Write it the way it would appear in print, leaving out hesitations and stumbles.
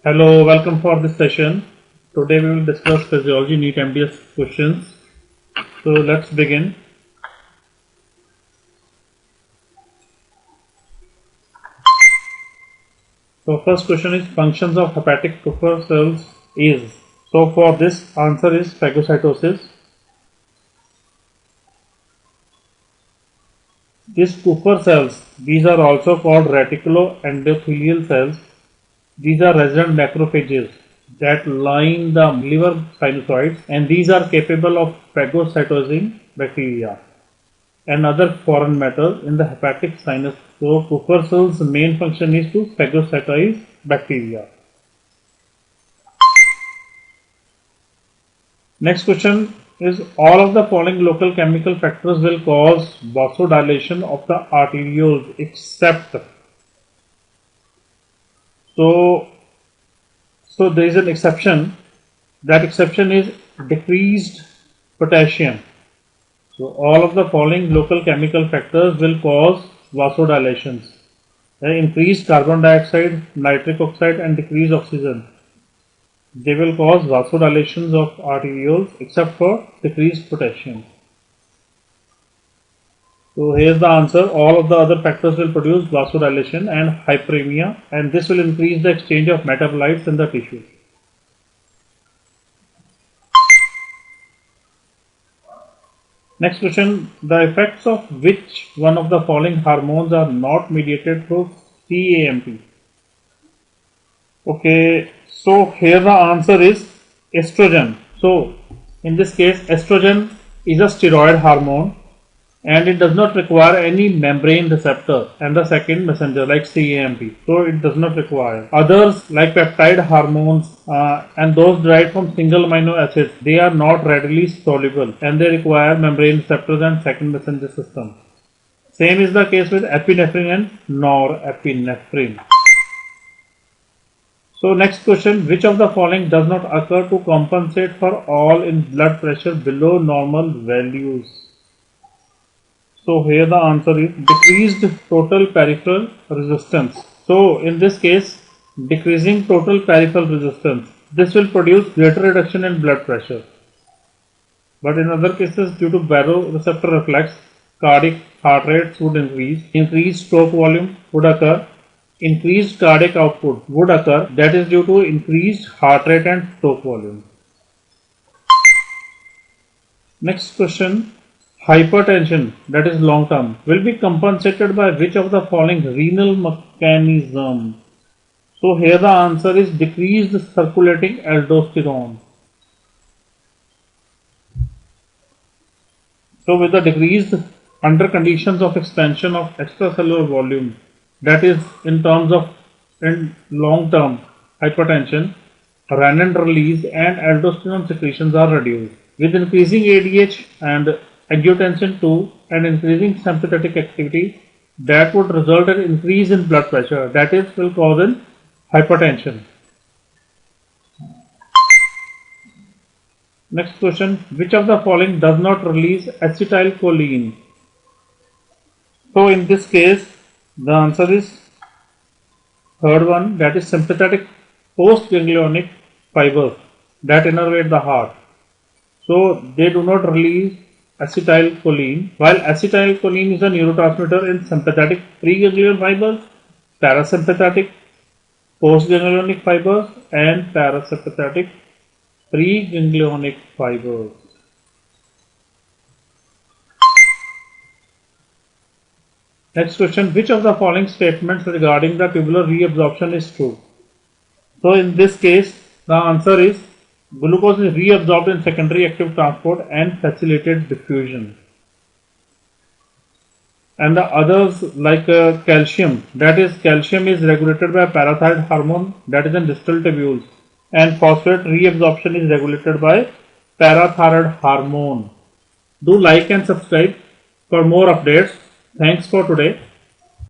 Hello, welcome for this session. Today we will discuss physiology NEET MDS questions. So let's begin. So first question is functions of hepatic kupffer cells is. So for this answer is phagocytosis. These kupffer cells, these are also called reticuloendothelial cells. These are resident macrophages that line the liver sinusoids, and these are capable of phagocytosing bacteria and other foreign matter in the hepatic sinus. So kupffer cells' main function is to phagocytose bacteria. Next question is, all of the following local chemical factors will cause vasodilation of the arterioles except. So there is an exception. That exception is decreased potassium. So all of the following local chemical factors will cause vasodilations. Increased carbon dioxide, nitric oxide and decreased oxygen. They will cause vasodilations of arterioles except for decreased potassium. So here is the answer. All of the other factors will produce vasodilation and hyperemia, and this will increase the exchange of metabolites in the tissue. Next question, the effects of which one of the following hormones are not mediated through CAMP? Okay, so here the answer is estrogen. So in this case, estrogen is a steroid hormone and it does not require any membrane receptor and the second messenger like CAMP. So it does not require. Others like peptide hormones and those derived from single amino acids, they are not readily soluble and they require membrane receptors and second messenger system. Same is the case with epinephrine and norepinephrine. So next question, which of the following does not occur to compensate for all in blood pressure below normal values? So here the answer is decreased total peripheral resistance. So in this case, decreasing total peripheral resistance, this will produce greater reduction in blood pressure. But in other cases, due to baroreceptor reflex, cardiac heart rates would increase, increased stroke volume would occur, increased cardiac output would occur, that is due to increased heart rate and stroke volume. Next question, hypertension, that is long term, will be compensated by which of the following renal mechanism? So here the answer is decreased circulating aldosterone. So with the decreased under conditions of expansion of extracellular volume, that is in terms of in long term hypertension, renin release and aldosterone secretions are reduced. With increasing ADH and angiotensin 2 and increasing sympathetic activity, that would result in increase in blood pressure, that is will cause an hypertension. Next question, which of the following does not release acetylcholine? So in this case the answer is third one, that is sympathetic postganglionic fibers that innervate the heart. So they do not release acetylcholine, while acetylcholine is a neurotransmitter in sympathetic preganglion fibers, parasympathetic postganglionic fibers and parasympathetic preganglionic fibers. Next question, which of the following statements regarding the tubular reabsorption is true? So in this case the answer is glucose is reabsorbed in secondary active transport and facilitated diffusion. And the others like calcium, that is calcium is regulated by parathyroid hormone, that is in distal tubules, and phosphate reabsorption is regulated by parathyroid hormone. Do like and subscribe for more updates. Thanks for today.